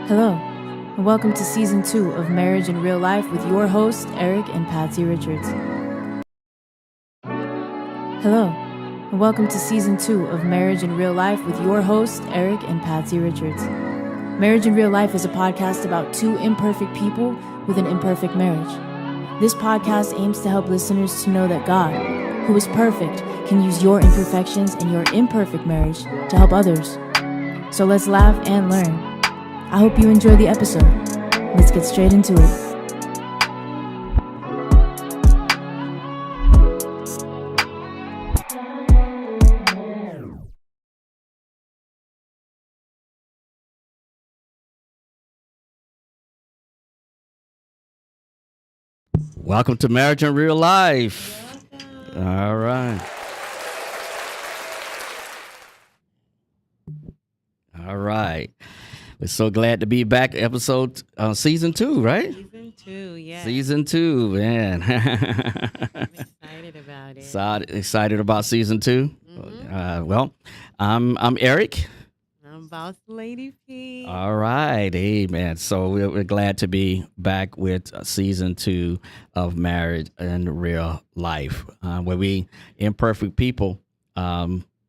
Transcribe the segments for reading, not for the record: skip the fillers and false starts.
Hello, and welcome to Season 2 of Marriage in Real Life with your hosts, Eric and Patsy Richards. Hello, and welcome to Season 2 of Marriage in Real Life with your hosts, Eric and Patsy Richards. Marriage in Real Life is a podcast about two imperfect people with an imperfect marriage. This podcast aims to help listeners to know that God, who is perfect, can use your imperfections and your imperfect marriage to help others. So let's laugh and learn. I hope you enjoy the episode. Let's get straight into it. Welcome to Marriage in Real Life. All right. All right. We're so glad to be back. Season 2, right? Season 2, yeah. Season 2, man. I'm excited about it. Excited about season 2. Mm-hmm. I'm Eric. I'm Boss Lady P. All right, amen. So we're glad to be back with season 2 of Marriage in Real Life, where we imperfect people,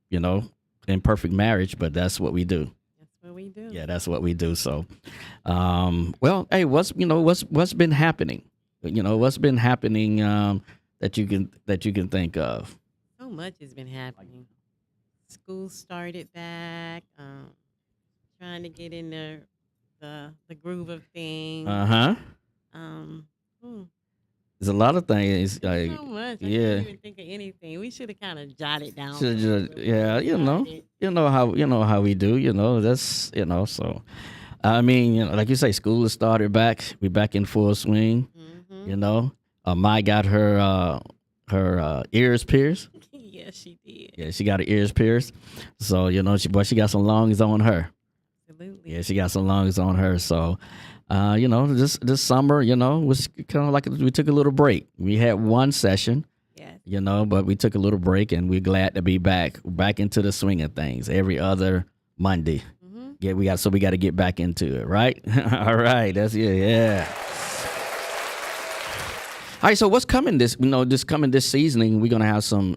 imperfect marriage, but that's what we do. We do. Yeah, that's what we do. So, hey, what's been happening? What's been happening that you can think of? So much has been happening. School started back. Trying to get in the groove of things. There's a lot of things. Like, so much. I yeah. can't even think of anything. We should have kind of jotted down. Yeah, you know how we do. That's So, I mean, like you say, school has started back. We're back in full swing. Mm-hmm. Mai got her ears pierced. Yes, she did. Yeah, she got her ears pierced. So she got some lungs on her. Absolutely. Yeah, she got some lungs on her. So. This summer, was kind of like we took a little break. We had one session, yes. But we took a little break, and we're glad to be back into the swing of things every other Monday. Mm-hmm. Yeah, we got to get back into it, right? All right, that's yeah. All right, so what's coming this season? We're gonna have some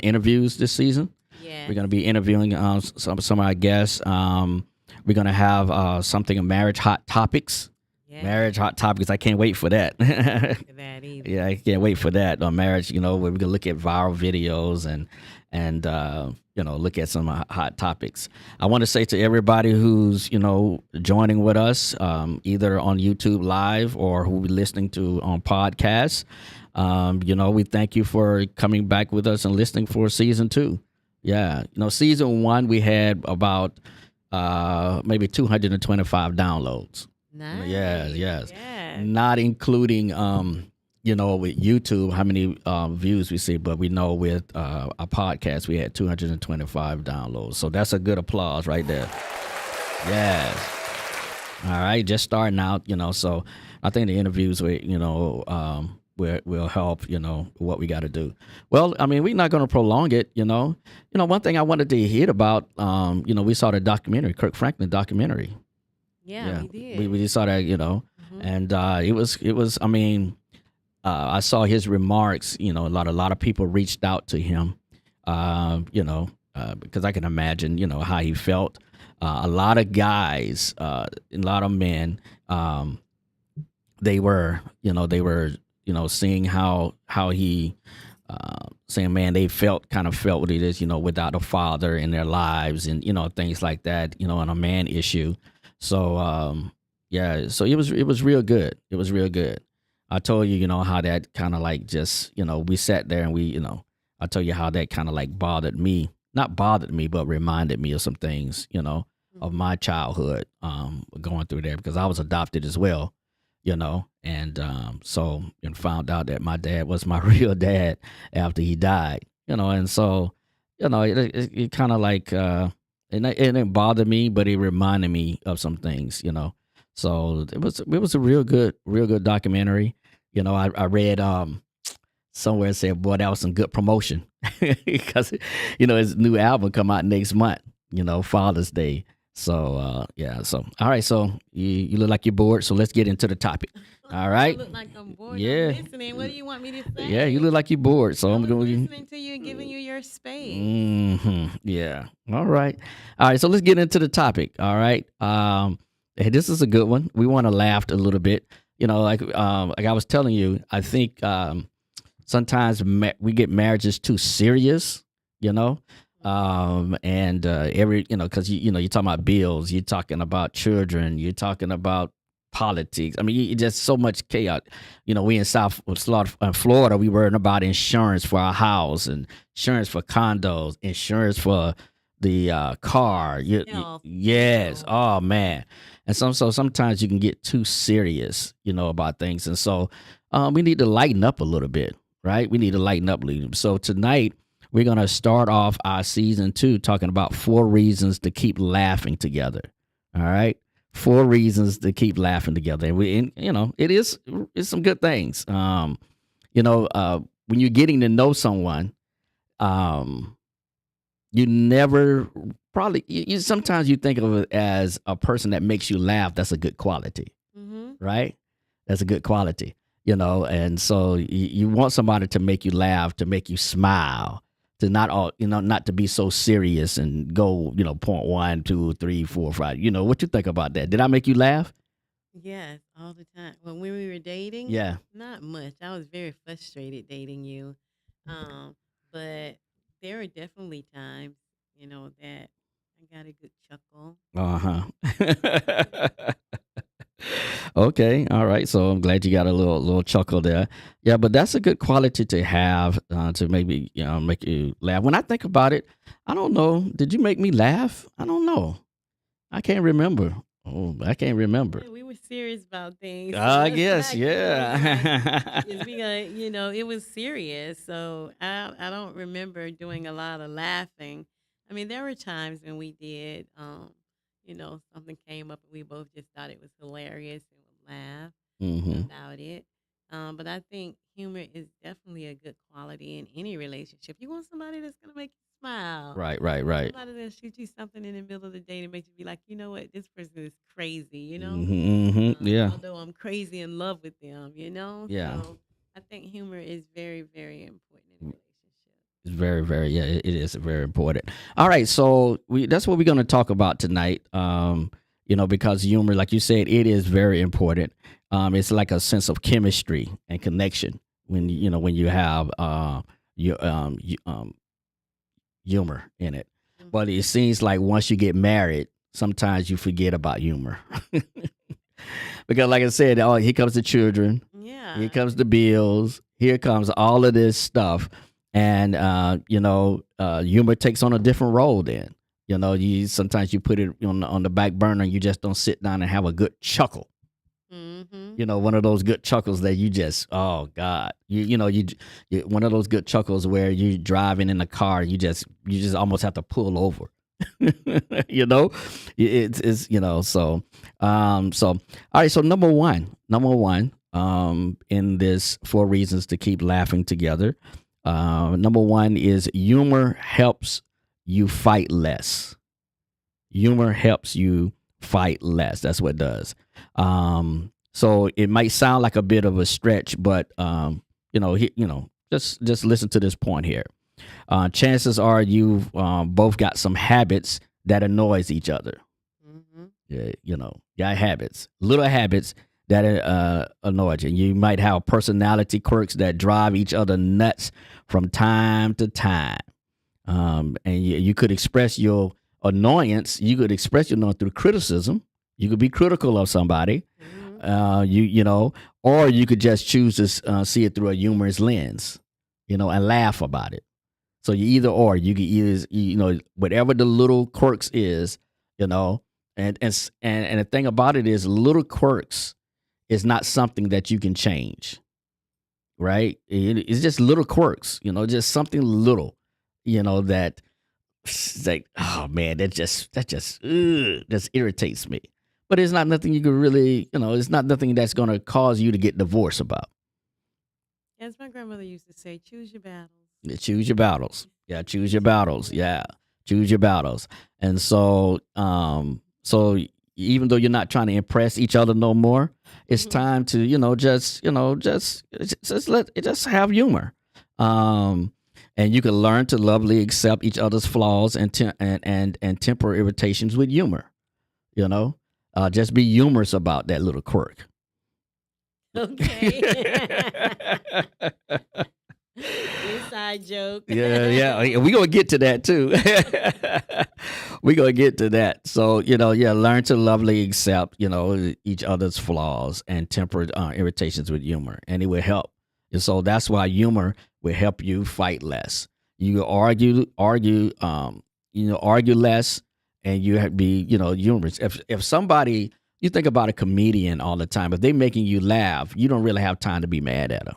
interviews this season. Yeah, we're gonna be interviewing some of our guests. We're gonna have something of marriage hot topics. Yeah. Marriage hot topics. I can't wait for that. That either. Yeah, I can't wait for that. On marriage, where we're gonna look at viral videos and look at some hot topics. I want to say to everybody who's joining with us, either on YouTube Live or who we're listening to on podcasts. We thank you for coming back with us and listening for season 2. Yeah, season 1 we had about maybe 225 downloads. Nice. Yes. Yeah. Not including with YouTube how many views we see, but we know with our podcast we had 225 downloads. So that's a good applause right there. Yes. All right, just starting out, so I think the interviews will help, what we got to do. Well, I mean, we're not going to prolong it, one thing I wanted to hit about, we saw the documentary, Kirk Franklin documentary. Yeah, we did. We saw that, Mm-hmm. and it was, I mean, I saw his remarks, a lot of people reached out to him, because I can imagine, how he felt. A lot of guys, a lot of men, they were seeing how he, saying, man, they felt what it is, without a father in their lives and, things like that, on a man issue. So, so it was real good. It was real good. I told you, how that kind of like just, we sat there and I told you how that kind of like not bothered me, but reminded me of some things, of my childhood, going through there because I was adopted as well. And found out that my dad was my real dad after he died, and so, it kind of like, it didn't bother me, but it reminded me of some things, so it was a real good documentary. I read, somewhere it said, boy, that was some good promotion because, his new album come out next month, Father's Day. So yeah. So all right. So you look like you're bored. So let's get into the topic. All I right. look like I'm bored. Yeah. I'm listening. What do you want me to Yeah. You say? look like you're bored. So I I'm was going. listening to you and giving you your space. Yeah. All right. All right. So let's get into the topic. All right. Hey, this is a good one. We want to laugh a little bit. Like I was telling you, I think sometimes we get marriages too serious. You know, and every because you're talking about bills, you're talking about children, you're talking about politics. I mean, just so much chaos. We in Florida, we worrying about insurance for our house and insurance for condos, insurance for the car. Yes. Oh man. And so sometimes you can get too serious, about things, and so we need to lighten up a little bit, right? We need to lighten up a little. So tonight we're gonna start off our season 2 talking about 4 reasons to keep laughing together. All right. 4 reasons to keep laughing together. And it's some good things. When you're getting to know someone, you never probably, sometimes you think of it as a person that makes you laugh. That's a good quality, right? That's a good quality, and so you want somebody to make you laugh, to make you smile, to not to be so serious and go, point 1, 2, 3, 4, 5. What you think about that? Did I make you laugh? Yes, all the time. When we were dating, Yeah. not much. I was very frustrated dating you. But there are definitely times, that I got a good chuckle. Uh-huh. Okay, all right. So I'm glad you got a little chuckle there. Yeah, but that's a good quality to have, to maybe make you laugh. When I think about it, I don't know. Did you make me laugh? I don't know. I can't remember. Oh, I can't remember. Yeah, we were serious about things. So I that's guess, like, yeah. it was serious. So I don't remember doing a lot of laughing. I mean, there were times when we did, something came up and we both just thought it was hilarious and would laugh Hmm. about it. But I think humor is definitely a good quality in any relationship. You want somebody that's gonna make you smile. Right, right, right. Somebody that shoot you something in the middle of the day to make you be like, you know what, this person is crazy, Hmm. Yeah, although I'm crazy in love with them. yeah. So I think humor is very, very important in a relationship. It's very, very, yeah, it is very important. All right, so that's what we're going to talk about tonight. Because humor, like you said, it is very important. It's like a sense of chemistry and connection when you have your humor in it. But it seems like once you get married, sometimes you forget about humor. Because like I said, oh, here comes the children, Yeah. here comes the bills, here comes all of this stuff. And humor takes on a different role then. You sometimes you put it on the back burner and you just don't sit down and have a good chuckle. One of those good chuckles that you just, oh God, you one of those good chuckles where you driving in the car, you just almost have to pull over. So all right. So number one, in this 4 reasons to keep laughing together. Number 1 is humor helps you fight less. Humor helps you fight less. That's what it does. So it might sound like a bit of a stretch, but just listen to this point here. Chances are you've both got some habits that annoys each other. Yeah, got habits, little habits that annoy you. You might have personality quirks that drive each other nuts from time to time. And you could express your annoyance. You could express your annoyance through criticism. You could be critical of somebody, or you could just choose to see it through a humorous lens, and laugh about it. So you either or. You can either, whatever the little quirks is, and the thing about it is little quirks is not something that you can change, right? It's just little quirks, just something little, that like, oh man, that just irritates me. But it's not nothing you can really, it's not nothing that's going to cause you to get divorced about. As my grandmother used to say, choose your battles. Yeah, choose your battles. Yeah, choose your battles. Yeah. Choose your battles. And so, so even though you're not trying to impress each other no more, it's time to, just have humor. And you can learn to lovely accept each other's flaws and temper irritations with humor. Just be humorous about that little quirk. Okay. Inside joke. Yeah. We're going to get to that too. We're going to get to that. So, learn to lovely accept, each other's flaws and temper irritations with humor. And it will help. And so that's why humor will help you fight less. You argue less, and you be, humorous. If somebody, you think about a comedian all the time, if they're making you laugh, you don't really have time to be mad at them.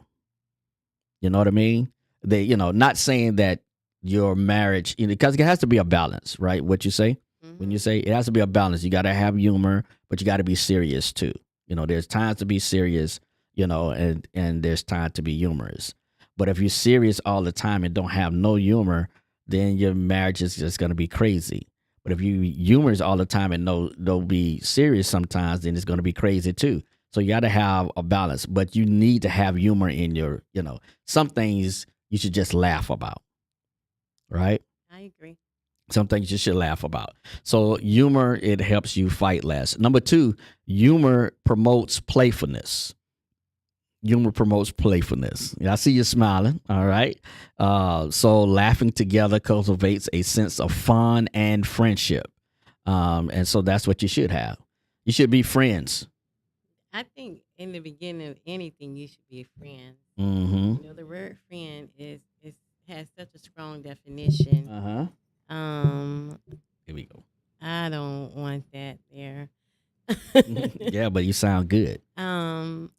You know what I mean? They, not saying that your marriage, because it has to be a balance, right? What you say? When you say it has to be a balance, you got to have humor, but you got to be serious too. There's times to be serious, and there's time to be humorous. But if you're serious all the time and don't have no humor, then your marriage is just going to be crazy. But if you humorous all the time and don't be serious sometimes, then it's going to be crazy too. So you got to have a balance, but you need to have humor in your, some things you should just laugh about, right? I agree. Some things you should laugh about. So humor, it helps you fight less. Number 2, humor promotes playfulness. Humor promotes playfulness. I see you smiling. All right. So laughing together cultivates a sense of fun and friendship. And so that's what you should have. You should be friends. I think in the beginning of anything, you should be a friend. Mm-hmm. The word friend has such a strong definition. Here we go. I don't want that there. Yeah, but you sound good. The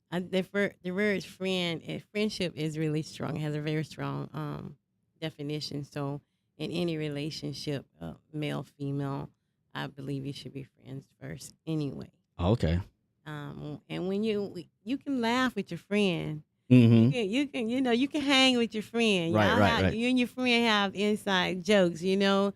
word friend, friendship is really strong. It has a very strong definition. So in any relationship, male, female, I believe you should be friends first anyway. Okay. And when you can laugh with your friend, Mm-hmm. you can hang with your friend. Right. You and your friend have inside jokes. Y'all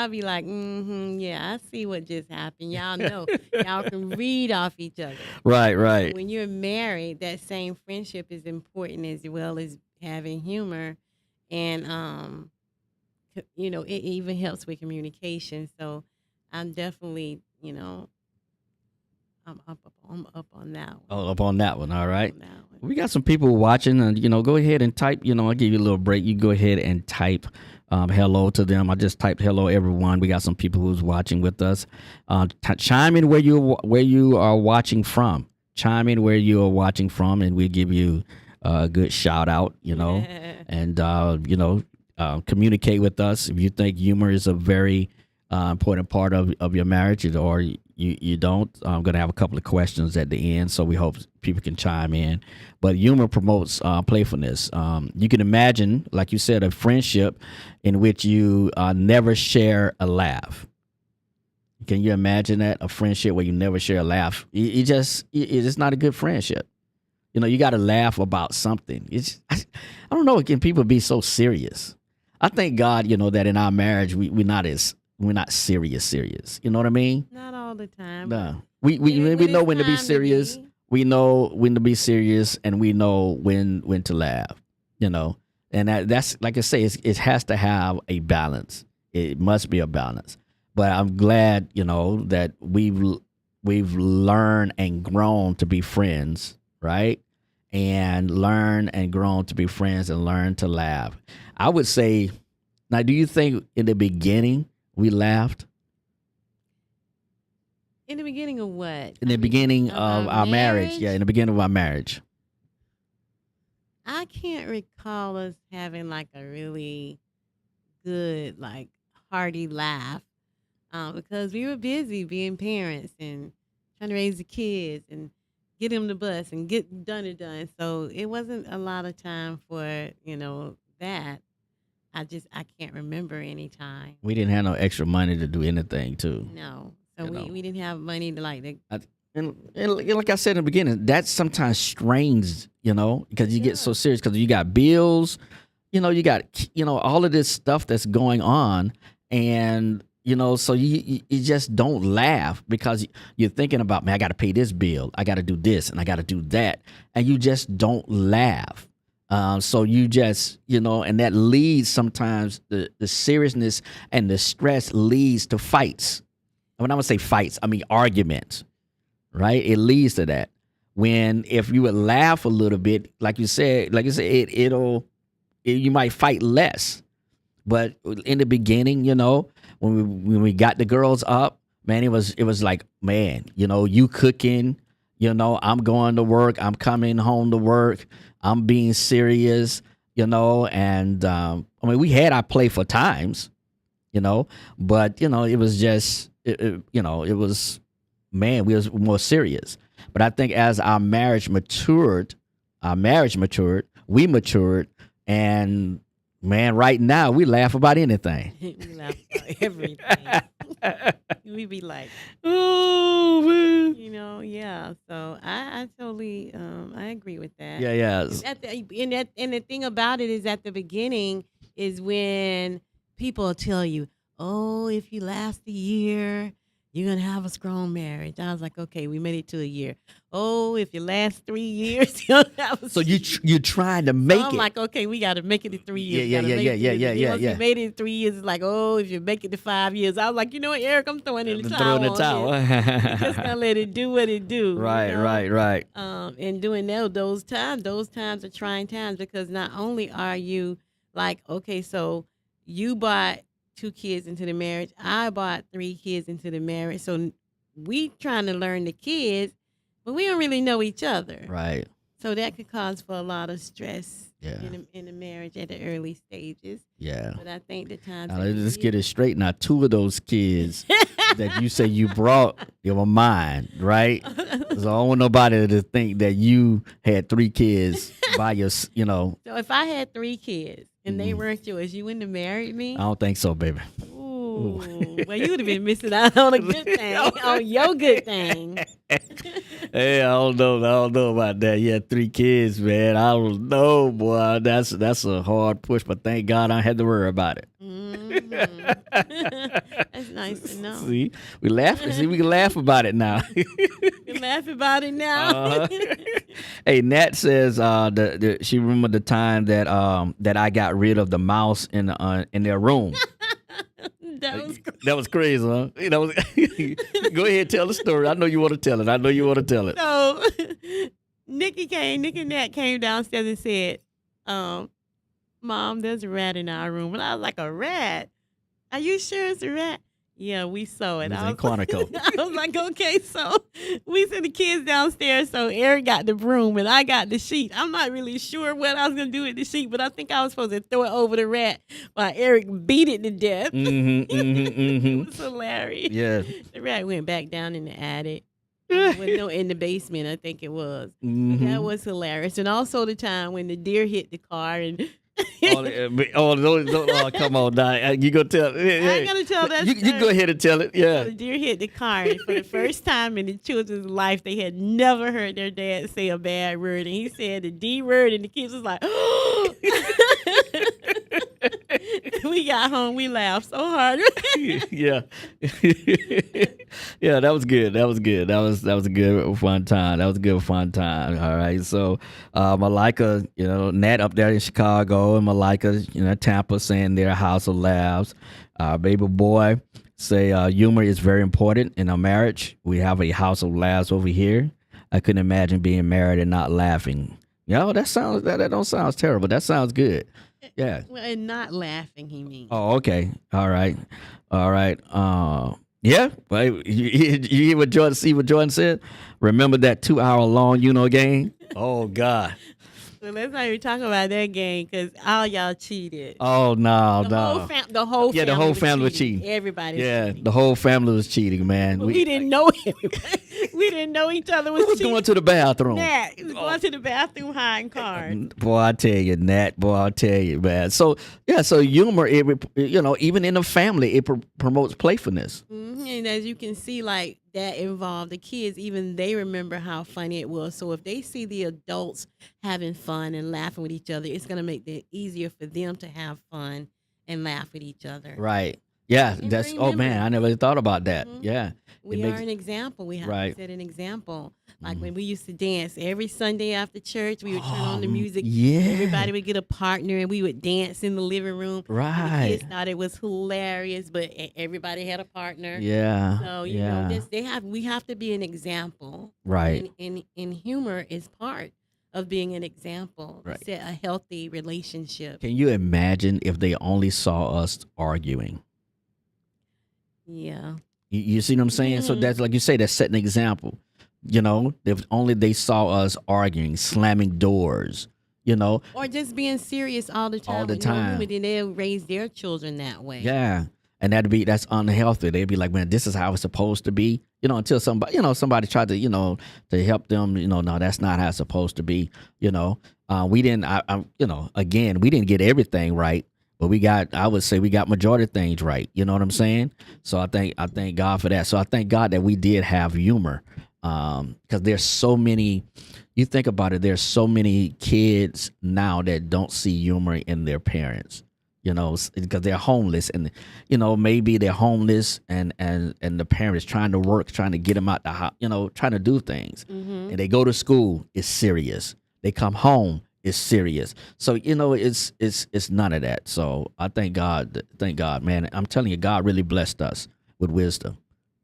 be like, yeah, I see what just happened. Y'all know, y'all can read off each other. Right. When you're married, that same friendship is important as well as having humor, and it even helps with communication. So I'm definitely, I'm up on that one. Oh, up on that one. All right. That one. We got some people watching, and go ahead and type. I'll give you a little break. You go ahead and type hello to them. I just typed hello everyone. We got some people who's watching with us. Chime in where you are watching from. Chime in where you are watching from, and we'll give you a good shout out. And communicate with us if you think humor is a very important part of your marriage, or you don't. I'm going to have a couple of questions at the end, so we hope people can chime in. But humor promotes playfulness. You can imagine, like you said, a friendship in which you never share a laugh. Can you imagine that? A friendship where you never share a laugh? It's just not a good friendship. You got to laugh about something. I don't know. Can people be so serious? I thank God, that in our marriage we're not serious. You know what I mean? Not all the time. No. We know when to be serious. We know when to be serious, and we know when to laugh. And that's like I say, it has to have a balance. It must be a balance. But I'm glad, that we've learned and grown to be friends, right? And learn and grown to be friends and learn to laugh. I would say, now, do you think in the beginning we laughed? In the beginning of what? In the beginning of our marriage. Yeah, in the beginning of our marriage. I can't recall us having like a really good, like hearty laugh because we were busy being parents and trying to raise the kids and get them the bus and get done. So it wasn't a lot of time for, that. I can't remember any time. We didn't have no extra money to do anything too. No. So we didn't have money to and like I said in the beginning, that sometimes strains, because you get so serious because you got bills, you got, all of this stuff that's going on. and so you just don't laugh because you're thinking about, man, I got to pay this bill, I got to do this, and I got to do that, and you just don't laugh. So you just, and that leads sometimes the seriousness and the stress leads to fights. When I would say fights, I mean arguments, right? It leads to that. When if you would laugh a little bit, like you said, you might fight less. But in the beginning, when we got the girls up, man, it was like, man, you cooking, I'm going to work, I'm coming home to work, I'm being serious, and we had our playful times, but it was just, it was, man, we was more serious. But I think as our marriage matured, we matured, and man, right now we laugh about anything. We laugh about everything. We be like, oh man, yeah. So I totally I agree with that. Yeah. And the thing about it is at the beginning is when people tell you, oh, if you last a year, you're gonna have a strong marriage. I was like, okay, we made it to a year. Oh, if you last 3 years, you'll have a so you're trying to make it. I'm like, okay, we got to make it to 3 years. Yeah. Once you made it in 3 years, it's like, oh, if you make it to 5 years, I was like, you know what, Eric, I'm throwing in the towel. We're just gonna let it do what it do. Right. And doing those times are trying times because not only are you like, okay, so you bought 2 kids into the marriage, I bought 3 kids into the marriage, so we trying to learn the kids, but we don't really know each other. Right. So that could cause for a lot of stress Yeah. in the marriage at the early stages. Yeah. But I think the times. Now, let's get it straight. Now, 2 of those kids that you say you brought, they were mine, right? So I don't want nobody to think that you had 3 kids by your, So if I had 3 kids and they weren't yours, you wouldn't have married me? I don't think so, baby. Ooh. Well, you would have been missing out on a good thing, on your good thing. Hey, I don't know about that. You had 3 kids, man. I don't know, boy. That's a hard push, but thank God I had to worry about it. Mm-hmm. That's nice to know. See, we laugh. See, we can laugh about it now. You laugh about it now. Hey, Nat says she remembered the time that I got rid of the mouse in their room. That was crazy, huh? Go ahead, tell the story. I know you want to tell it. So Nikki and Nat came downstairs and said, Mom, there's a rat in our room. And I was like, a rat? Are you sure it's a rat? Yeah, we saw it. I was like, okay, so we sent the kids downstairs. So Eric got the broom and I got the sheet. I'm not really sure what I was going to do with the sheet, but I think I was supposed to throw it over the rat while Eric beat it to death. It was hilarious. Yeah. The rat went back down in the attic. In the basement, I think it was. That was hilarious. And also the time when the deer hit the car and come on, now. You gonna tell? I ain't gonna tell that. You go ahead and tell it. Yeah. The deer hit the car, and for the first time in the children's life, they had never heard their dad say a bad word, and he said the D word, and the kids was like, we got home, we laughed so hard. Yeah. Yeah, that was good. That was a good fun time. All right. So Malika, Nat up there in Chicago, and Malika, Tampa, saying they're a house of laughs. Baby boy say humor is very important in our marriage. We have a house of laughs over here. I couldn't imagine being married and not laughing. That don't sound terrible. That sounds good. Yeah. Well, and not laughing, he means. Oh, okay. All right. Yeah. Well, you hear what Jordan said? Remember that 2-hour long game? Oh God. So let's not even talk about that game because all y'all cheated. Oh no, The whole family was cheating. Everybody. The whole family was cheating, man. We didn't know everybody. We didn't know each other was cheating. Going to the bathroom. Nat was going to the bathroom hiding cards. Boy, I tell you, Nat. Boy, I tell you, man. So humor, even in the family, it promotes playfulness. Mm-hmm. And as you can see, like that involved the kids. Even they remember how funny it was. So if they see the adults having fun and laughing with each other, it's going to make it easier for them to have fun and laugh with each other. Right. Yeah, and that's. bring Oh man, I memories. never thought about that. Hmm. Yeah, it We are makes an example. We have to right. set an example. Like Mhm. when we used to dance every Sunday after church, we would turn on the music. Yeah, Everybody would get a partner, and we would dance in the living room. And the right. kids thought it was hilarious, but everybody had a partner. Yeah, So yeah, just we have to be an example, right, and humor is part of being an example to right. set a healthy relationship. Can you imagine if they only saw us arguing? Yeah. You see what I'm saying? So that's like you say, that's setting an example. If only they saw us arguing, slamming doors, you know, Or just being serious all the all time the with no humor, time. then they'll raise their children that way. Yeah. And that's unhealthy. They'd be like, man, this is how it's supposed to be. Until somebody tried to help them, no, that's not how it's supposed to be. We didn't, again, we didn't get everything right, but I would say we got majority of things right. You know what I'm saying? So I thank God for that. So I thank God that we did have humor. Because there's so many, you think about it, there's so many kids now that don't see humor in their parents. Because they're homeless, and maybe they're homeless, and the parents trying to work, trying to get them out the house, trying to do things, Mm-hmm. and they go to school, it's serious. They come home, it's serious. So it's none of that. So I thank God, man. I'm telling you, God really blessed us with wisdom.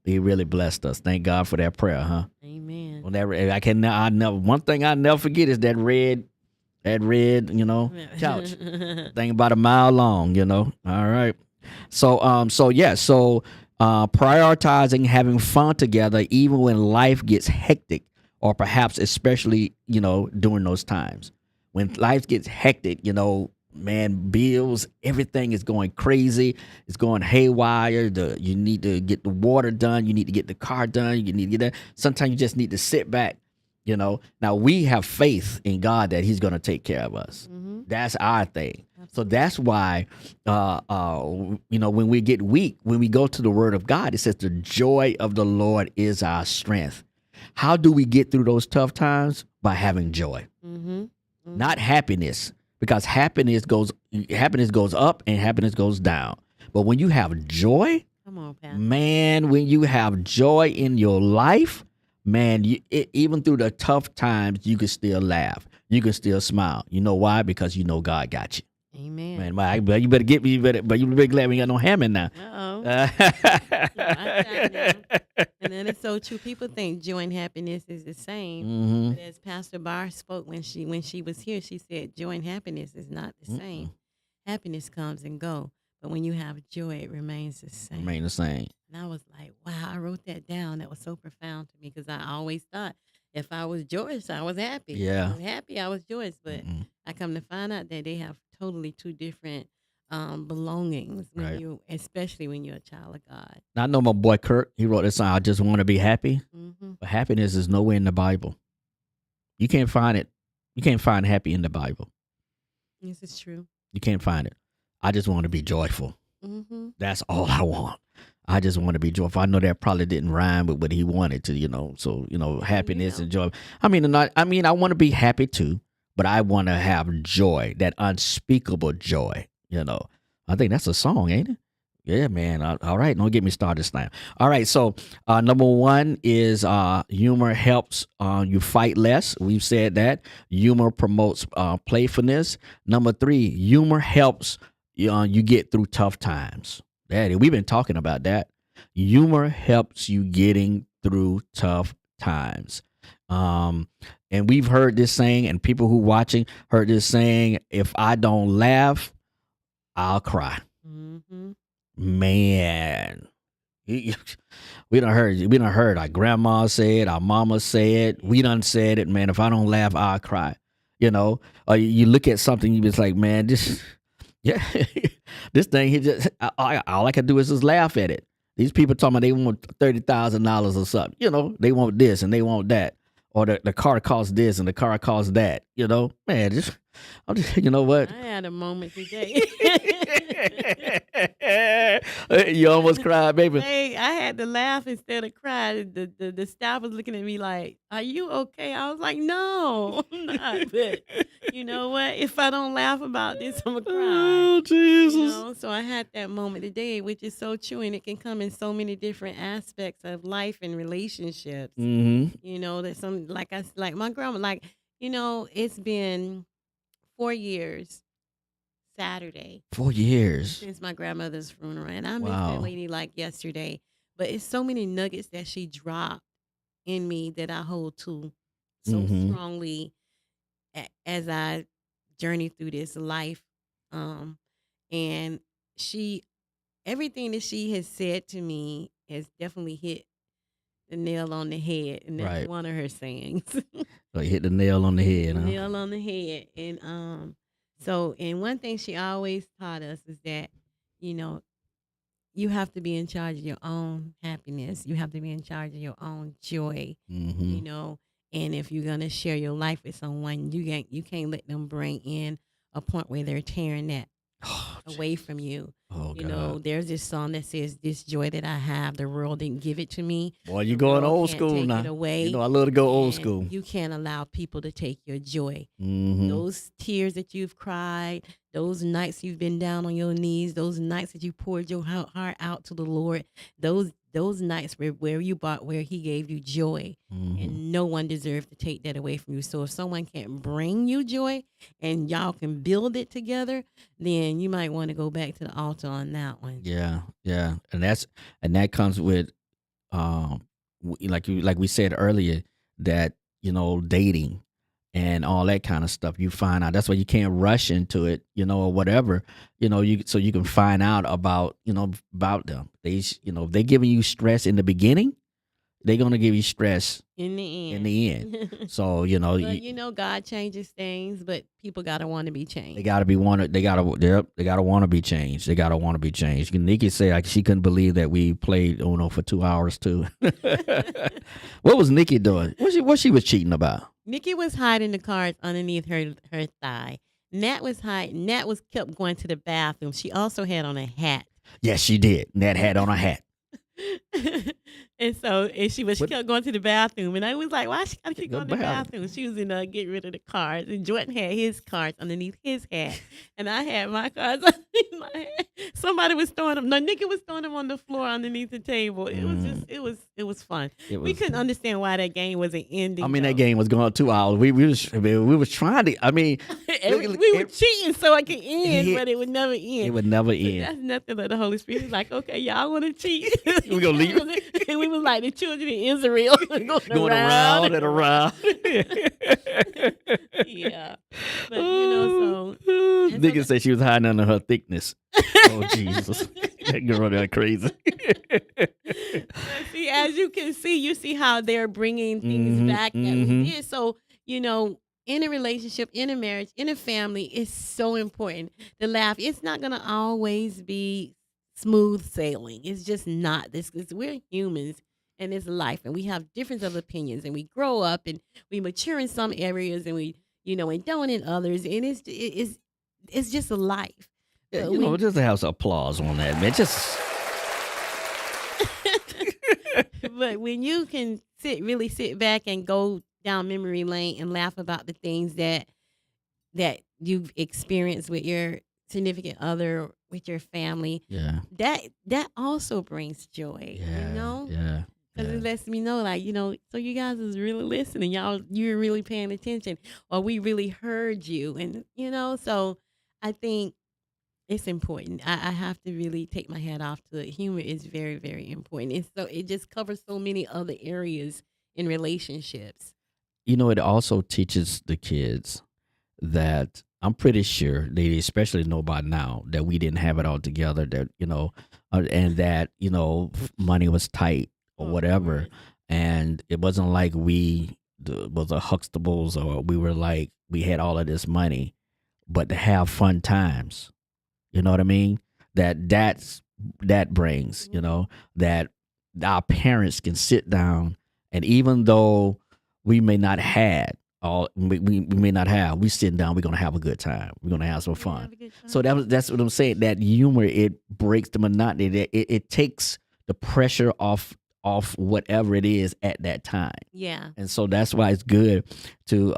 He really blessed us. Thank God for that prayer, huh? Amen. One thing I never forget is that red, couch. Thing about a mile long. All right. So prioritizing having fun together even when life gets hectic, or perhaps especially during those times when life gets hectic. Man, bills, everything is going crazy. It's going haywire. You need to get the water done. You need to get the car done. You need to get that. Sometimes you just need to sit back. Now we have faith in God that He's going to take care of us. Mm-hmm. That's our thing. So that's why, when we get weak, when we go to the Word of God, it says the joy of the Lord is our strength. How do we get through those tough times? By having joy, Mm-hmm. Mm-hmm. not happiness, because happiness goes up and happiness goes down. But when you have joy, Come on, Pastor. man, when you have joy in your life, man, even through the tough times, you can still laugh. You can still smile. You know why? Because you know God got you. Amen. Man, but you better get me. But you better glad we ain't got no Hammond now. Uh-oh. My time now. And then it's so true. People think joy and happiness is the same. Mm-hmm. But as Pastor Barr spoke when she was here, she said joy and happiness is not the same. Happiness comes and go, but when you have joy, it remains the same. Remain the same. And I was like, wow, I wrote that down. That was so profound to me because I always thought if I was joyous, I was happy. Yeah. If I was happy, I was joyous. But I come to find out that they have totally two different belongings especially when you're a child of God. Now, I know my boy Kirk, he wrote this song, I Just Want to Be Happy. Mm-hmm. But happiness is nowhere in the Bible. You can't find it. You can't find happy in the Bible. This is true. You can't find it. I just want to be joyful. Mm-hmm. That's all I want. I just want to be joyful. I know that probably didn't rhyme with what he wanted to, So, happiness and joy. I want to be happy too, but I want to have joy, that unspeakable joy, I think that's a song, ain't it? Yeah, man. All right. Don't get me started this time. All right. So, number one is humor helps you fight less. We've said that. Humor promotes playfulness. Number three, humor helps you get through tough times. We've been talking about that. Humor helps you getting through tough times. And we've heard this saying, and people who watching heard this saying, if I don't laugh, I'll cry. Mm-hmm. Man, we done heard our grandma say it, our mama say it, we done said it, man. If I don't laugh, I'll cry. Or you look at something, you just like, man, this thing, all I can do is just laugh at it. These people talking about they want $30,000 or something. They want this and they want that. Or the car costs this and the car costs that. Man, you know what? I had a moment today. You almost cried, baby. Hey, I had to laugh instead of cry. The staff was looking at me like, "Are you okay?" I was like, "No, I'm not." But you know what? If I don't laugh about this, I'm gonna cry. Oh, Jesus. You know, so I had that moment today, which is so true, and it can come in so many different aspects of life and relationships. Mm-hmm. You know, that some like my grandma, like it's been 4 years Saturday 4 years. since my grandmother's funeral, and I miss that Wow. lady like yesterday. But it's so many nuggets that she dropped in me that I hold to so Mm-hmm. strongly as I journey through this life. Um, and she, everything that she has said to me has definitely hit the nail on the head, and that's Right. one of her sayings. So you hit the nail on the head, huh? Nail on the head. And so and one thing she always taught us is that, you know, you have to be in charge of your own happiness. You have to be in charge of your own joy, Mm-hmm. you know. And if you're gonna share your life with someone, you can't let them bring in a point where they're tearing that Oh, away from you. oh You God. know, there's this song that says, "This joy that I have, the world didn't give it to me. Boy, you The going world old can't school take now. it away. You know I love to go old And school. you can't allow people to take your joy. Mm-hmm. Those tears that you've cried, those nights you've been down on your knees, those nights that you poured your heart out to the Lord, those nights where He gave you joy, Mm-hmm. and no one deserves to take that away from you. So if someone can't bring you joy and y'all can build it together, then you might want to go back to the altar on that one. Yeah, yeah, and that comes with like we said earlier, that dating and all that kind of stuff. You find out, that's why you can't rush into it, or whatever, so you can find out about about them. If they're giving you stress in the beginning, they're gonna give you stress In the end. in the end. So But God changes things, but people gotta want to be they changed. gotta be wanted. They gotta want to be changed. They gotta want to be changed. Nikki said like she couldn't believe that we played Uno for 2 hours too. What was Nikki doing? What she was cheating about? Nikki was hiding the cards underneath her thigh. Nat was hiding. Nat was kept going to the bathroom. She also had on a hat. Yes, she did. Nat had on a hat. and she kept going to the bathroom, and I was like, why she gotta keep Go going to the bathroom. bathroom? She was in getting rid of the cards, and Jordan had his cards underneath his hat, and I had my cards underneath my hat. Somebody was throwing them. No, Nikki was throwing them on the floor underneath the table. It was just it was fun. We couldn't understand why that game wasn't ending. I mean, though. that game was going 2 hours. We was trying to. I mean, We were cheating so it could end, it- but it would never end. it would never But end. that's nothing but the Holy Spirit. He's like, okay, y'all want to cheat? We gonna leave. And we was like the children in Israel Going around and around. Yeah, but so Nigga said she was hiding under her thickness. Oh Jesus, that girl that crazy. see, as you see how they're bringing things Mhm, back that mhm. we did. So in a relationship, in a marriage, in a family, it's so important to laugh. It's not gonna always be smooth sailing. It's just not. This because we're humans and it's life, and we have difference of opinions, and we grow up and we mature in some areas, and we and don't in others, and it's just a life. Yeah, But just to have some applause on that, man. Just but when you can really sit back and go down memory lane and laugh about the things that you've experienced with your significant other, with your family, yeah, that also brings joy. yeah. Because it lets me know, like, so you guys is really listening. You're really paying attention, or we really heard you. And, so I think it's important. I have to really take my hat off to it. Humor is very, very important. And so it just covers so many other areas in relationships. It also teaches the kids that I'm pretty sure they especially know by now that we didn't have it all together, that, and that, money was tight or Oh, whatever. Lord. And it wasn't like we was a Huxtables, or we were like, we had all of this money, but to have fun times, you know what I mean? That brings, that our parents can sit down, and even though we may not had we may not have. We sitting down. We're gonna have a good time. We're gonna have some fun. Have a good So time. that's what I'm saying. That humor, it breaks the monotony. It takes the pressure off whatever it is at that time. Yeah, And so that's why it's good to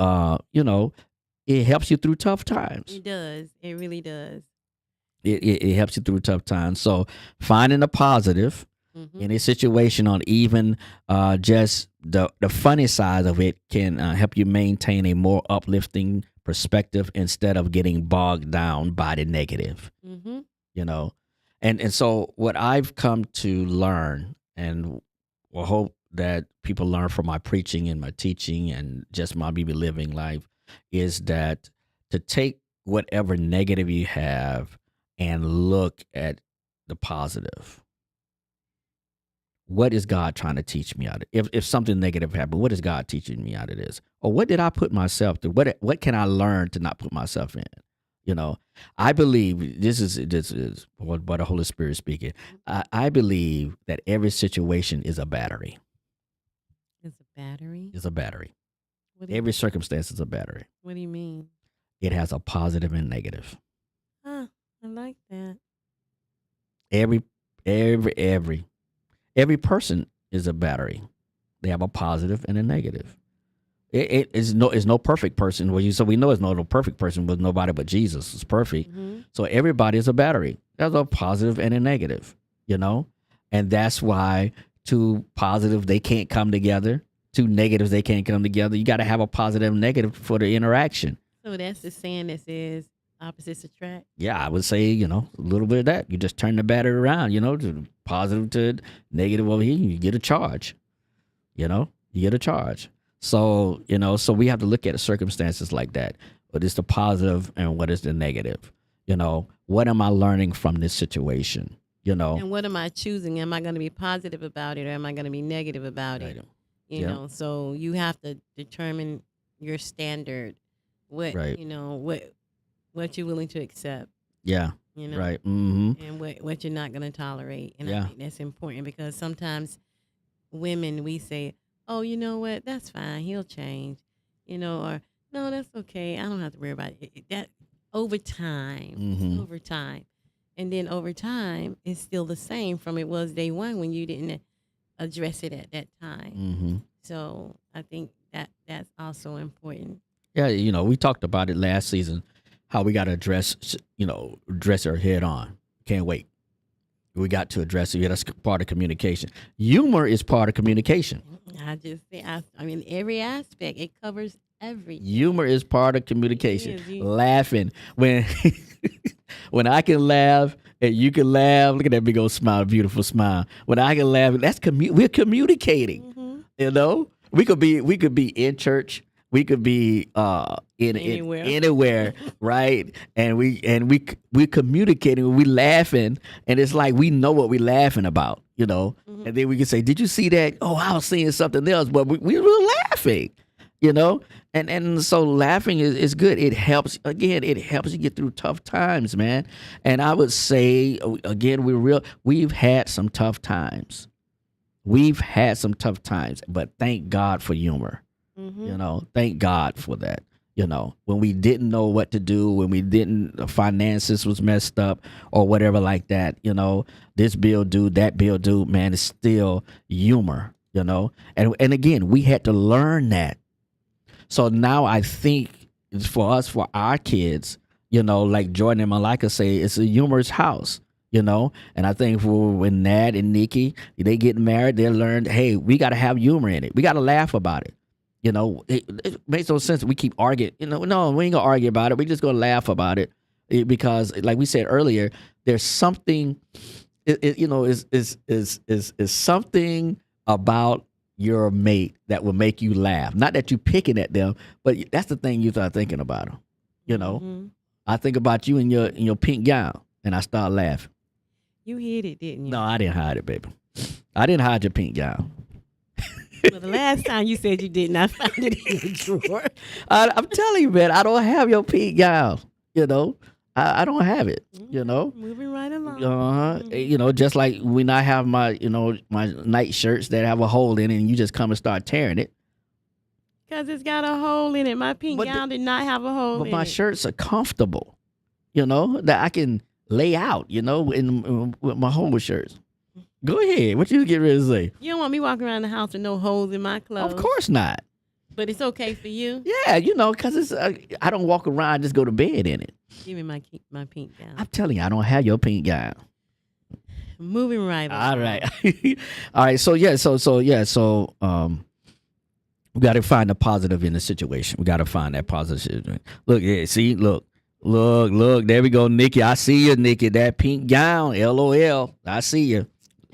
it helps you through tough times. it does. It really does. It helps you through tough times. So finding a positive Hmm. in a situation, on even just the funny side of it, can help you maintain a more uplifting perspective instead of getting bogged down by the negative. Hmm. You know, and so what I've come to learn, and will hope that people learn from my preaching and my teaching and just my be living life, is that to take whatever negative you have and look at the positive. What is God trying to teach me out of it? If something negative happened, what is God teaching me out of this? Or what did I put myself through? What can I learn to not put myself in? You know, I believe this is what the Holy Spirit is speaking. I believe that every situation is a battery. It's a battery. Is a battery. What do you, Every circumstance is a battery. what do you mean? It has a positive and negative. Huh, I like that. Every every person is a battery. They have a positive and a negative. It is no perfect person. So we know it's no perfect person, with nobody but Jesus is perfect. Hmm. So everybody is a battery. There's a positive and a negative, and that's why two positive, they can't come together. Two negatives, they can't come together. You got to have a positive and negative for the interaction. So that's the saying that says opposites attract. Yeah, I would say, a little bit of that. You just turn the battery around, to positive to negative over here, you get a charge. You get a charge. So, so we have to look at circumstances like that. What is the positive and what is the negative? What am I learning from this situation? And what am I choosing? Am I going to be positive about it, or am I going to be negative about it? Right. You Yeah. know, so you have to determine your standard. What Right. what you're willing to accept. Yeah. Right. Mm-hmm. And what you're not going to tolerate. And Yeah. I think that's important, because sometimes women, we say, oh, you know what, that's fine, he'll change, or no, that's okay, I don't have to worry about it. That over time, Mhm. over time, and then over time, it's still the same from it was day one when you didn't address it at that time. Mm-hmm. So I think that's also important. Yeah. We talked about it last season, how we got to address our head on. Can't wait. We got to address it. Yeah, that's part of communication. Humor is part of communication. I just think, I mean, every aspect, it covers everything. Humor is part of communication. It is. Laughing. When when I can laugh and you can laugh, look at that big old smile, beautiful smile. When I can laugh, we're communicating. Mhm. We could be in church. We could be Anywhere. anywhere, right? And we communicating, we laughing, and it's like we know what we're laughing about, Mhm. And then we can say, "Did you see that? Oh, I was seeing something else," but we were laughing, And so laughing is good. It helps. Again, it helps you get through tough times, man. And I would say again, we've had some tough times. We've had some tough times, but thank God for humor. Mhm. Thank God for that. When we didn't know what to do, when we didn't, finances was messed up or whatever like that, this bill due, that bill due, man, it's still humor, and again, we had to learn that. So now I think it's for us, for our kids, like Jordan and Malika say, it's a humorous house. And I think when Nad and Nikki, they get married, they learned, hey, we got to have humor in it. We got to laugh about it. It makes no sense. We keep arguing. No, we ain't gonna argue about it. We just gonna laugh about it, because, like we said earlier, there's something. Is something about your mate that will make you laugh. Not that you picking at them, but that's the thing you start thinking about them. Mhm. I think about you in your pink gown, and I start laughing. You hid it, didn't you? No, I didn't hide it, baby. I didn't hide your pink gown. Well, the last time you said you didn't, I found it in the drawer. I'm telling you, man, I don't have your pink gown. I don't have it. Moving right along. Just like when I have my my night shirts that have a hole in it, and you just come and start tearing it. Because it's got a hole in it. My pink gown did not have a hole in it. But my shirts are comfortable, that I can lay out, with my hole shirts. Go ahead. What you get ready to say? You don't want me walking around the house with no holes in my clothes. Of course not. But it's okay for you? Yeah, because it's I don't walk around, just go to bed in it. Give me my pink gown. I'm telling you, I don't have your pink gown. Moving right on. All right. All right. So we got to find the positive in the situation. We got to find that positive. Look, see, look, there we go, Nikki. I see you, Nikki. That pink gown, LOL. I see you.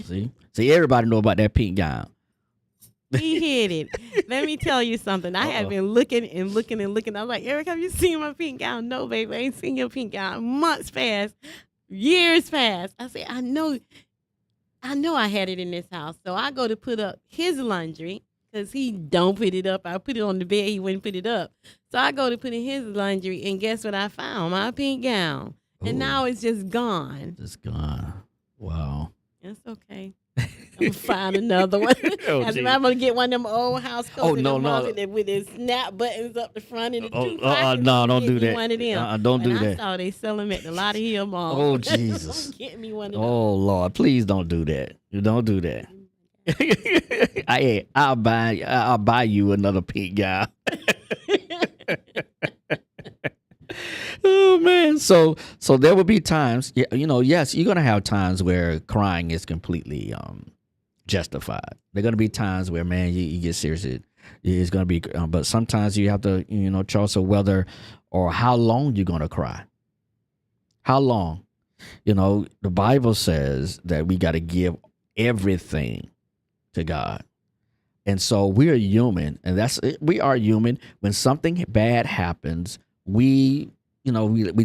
See, everybody know about that pink gown. He hit it. Let me tell you something. I have been looking and looking and looking. I was like, Eric, have you seen my pink gown? No, baby, I ain't seen your pink gown. Months passed, years passed. I said, I know I had it in this house. So I go to put up his laundry because he don't put it up. I put it on the bed. He wouldn't put it up. So I go to put in his laundry, and guess what I found? My pink gown. And Ooh. now it's just gone. It's gone. Wow. It's okay. I'm gonna find another one. I'm gonna get one of them old house coats. No. With his snap buttons up the front and the two no, don't do that. One of them. Don't do that. I saw they sell them at the Lotta Hill Mall. Oh Jesus! Get me one of them. Oh Lord, please don't do that. You don't do that. I'll buy you another pink gown. Oh man, so there will be times, yes, you're gonna have times where crying is completely justified. There are gonna be times where, man, you get serious. It's gonna be, but sometimes you have to, choose whether or how long you're gonna cry. How long? The Bible says that we got to give everything to God, and so we are human, and we are human. When something bad happens, we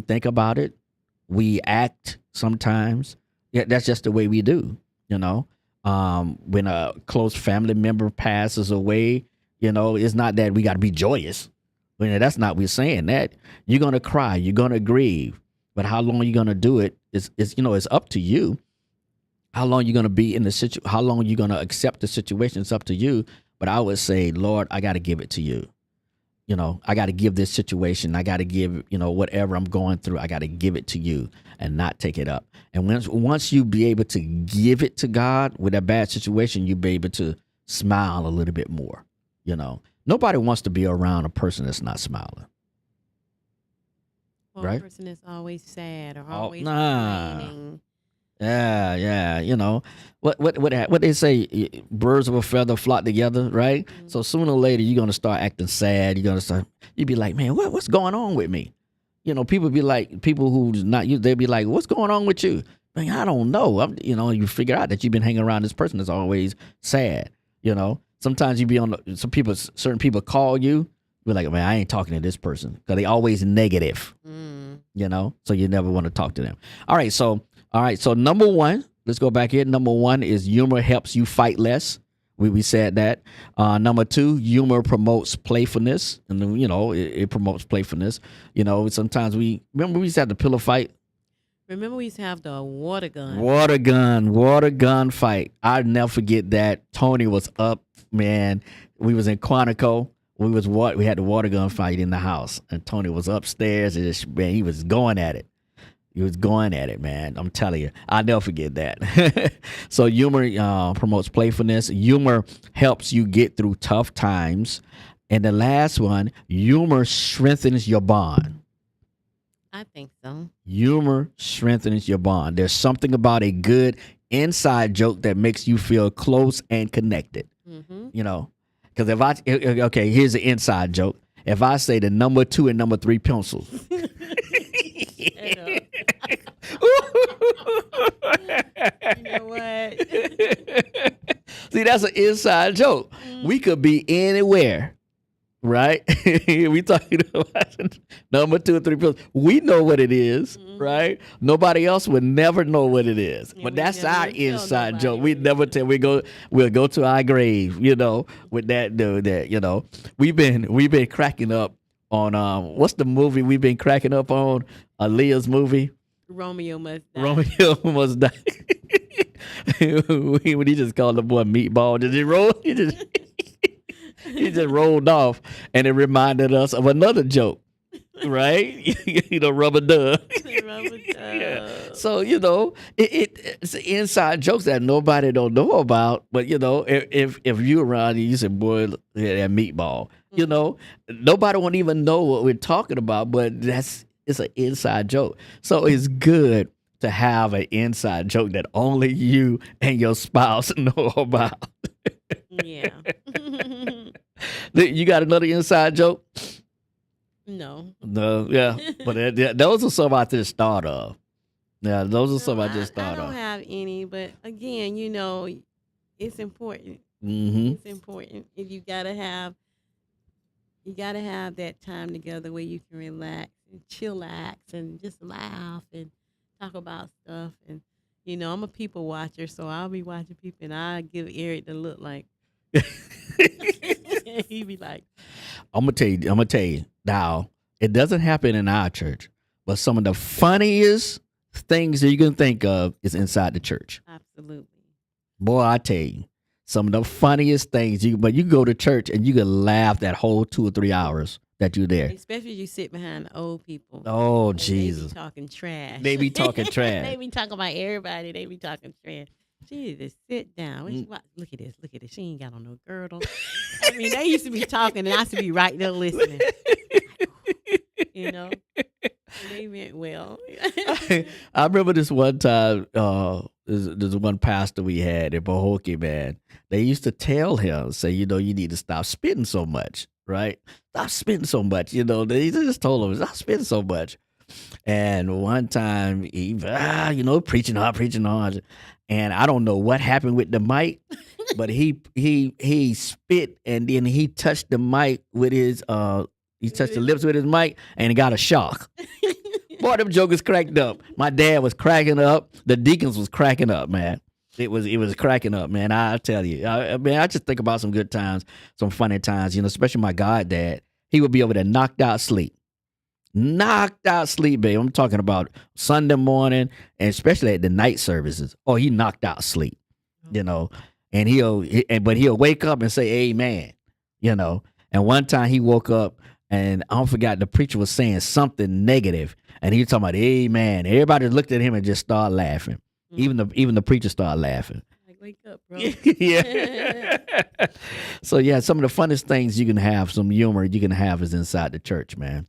think about it. We act sometimes. Yeah, that's just the way we do, When a close family member passes away, it's not that we got to be joyous. That's not what we're saying. That you're going to cry, you're going to grieve. But how long you're going to do it is it's up to you. How long you're going to be in the situation, how long you're going to accept the situation, it's up to you. But I would say, Lord, I got to give it to you. I got to give this situation. I got to give, whatever I'm going through, I got to give it to you and not take it up. And once you be able to give it to God with a bad situation, you be able to smile a little bit more. Nobody wants to be around a person that's not smiling. Or right? A person that's always sad or always Yeah. complaining. What they say, birds of a feather flock together, right? Mm-hmm. So sooner or later you're gonna start acting sad. You'd be like, man, what's going on with me? People be like, people who's not you, they'd be like, what's going on with you? Man, I don't know. You figure out that you've been hanging around this person that's always sad. Sometimes you be on certain people call you, be like, man, I ain't talking to this person because they always negative. So you never want to talk to them. All right, so number one, let's go back here. Number one is humor helps you fight less. We said that. Number two, humor promotes playfulness, and then, it promotes playfulness. Sometimes we used to have the pillow fight. Remember we used to have the water gun. Water gun fight. I'll never forget that. Tony was up, man. We was in Quantico. We had the water gun fight in the house, and Tony was upstairs, and man, he was going at it. He was going at it, man. I'm telling you. I'll never forget that. So humor promotes playfulness. Humor helps you get through tough times. And the last one, humor strengthens your bond. I think so. Humor strengthens your bond. There's something about a good inside joke that makes you feel close and connected. Mm-hmm. Because here's the inside joke. If I say the number 2 and number 3 pencils. You know what? See, that's an inside joke. We could be anywhere, right? We talking about number 2 and 3 pills. We know what it is, right? Nobody else would never know what it is. But that's our inside joke. We never tell. We'll go to our grave, with that. We've been cracking up on what's the movie we've been cracking up on? Aaliyah's movie. Romeo Must Die. Romeo Must Die. When he just called the boy Meatball, did he roll? he just rolled off, and it reminded us of another joke. Right, rubber duck. Rubber Yeah. duck. So it's inside jokes that nobody don't know about. But if you around and you say, "Boy, look at that meatball," nobody won't even know what we're talking about. But it's an inside joke. So it's good to have an inside joke that only you and your spouse know about. Yeah. You got another inside joke? No. No, yeah, but those are some I just thought of. Yeah, those are some I just I thought don't of. have any, but again, it's important. Mm-hmm. It's important. If you gotta have that time together where you can relax and chillax and just laugh and talk about stuff. And I'm a people watcher, so I'll be watching people, and I give Eric the look like he be like, I'm gonna tell you now. It doesn't happen in our church, but some of the funniest things that you can think of is inside the church. absolutely. Boy, I tell you, some of the funniest things. But you go to church and you can laugh that whole 2 or 3 hours that you're there. Especially you sit behind the old people. Oh And Jesus, They be talking trash. they be talking trash. They be talking about everybody. They be talking trash. She need to sit down. Look at this. Look at this. She ain't got on no girdle. I mean, they used to be talking, and I used to be right there listening. And they meant well. I remember this one time. There's one pastor we had in Pahokee, man. They used to tell him, say, you need to stop spitting so much, right? Stop spitting so much. They just told him, stop spitting so much. And one time, he, preaching hard. And I don't know what happened with the mic, but he spit, and then he touched the mic with his he touched the lips with his mic, and he got a shock. Boy, them jokers cracked up. My dad was cracking up. The deacons was cracking up, man. It was cracking up, man. I tell you, I just think about some good times, some funny times. Especially my goddad. He would be over there knocked out sleep, babe. I'm talking about Sunday morning, and especially at the night services. Oh, he knocked out sleep, and he'll wake up and say amen, And one time he woke up, and I don't forgot the preacher was saying something negative, and he was talking about amen. Everybody looked at him and just started laughing. Even the preacher started laughing. Like, wake up, bro. Yeah. So yeah, some of the funnest things you can have, some humor you can have, is inside the church, man.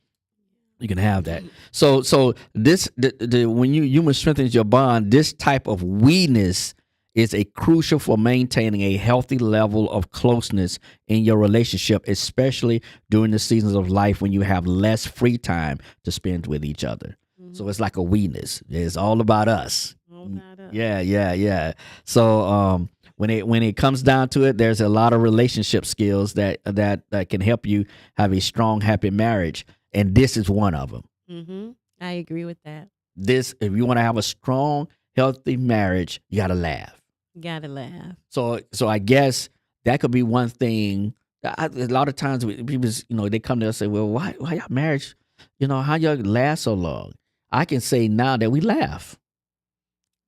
You can have that. So this when humor strengthens your bond, this type of we-ness is a crucial for maintaining a healthy level of closeness in your relationship, especially during the seasons of life when you have less free time to spend with each other. Mm-hmm. So it's like a we-ness. It's all about us. All about us. Yeah. So when it comes down to it, there's a lot of relationship skills that can help you have a strong, happy marriage. And this is one of them. Mm-hmm. I agree with that. If you want to have a strong, healthy marriage, you got to laugh. Gotta laugh. So I guess that could be one thing. A lot of times people, they come to us and say, well, why y'all marriage, how y'all last so long? I can say now that we laugh.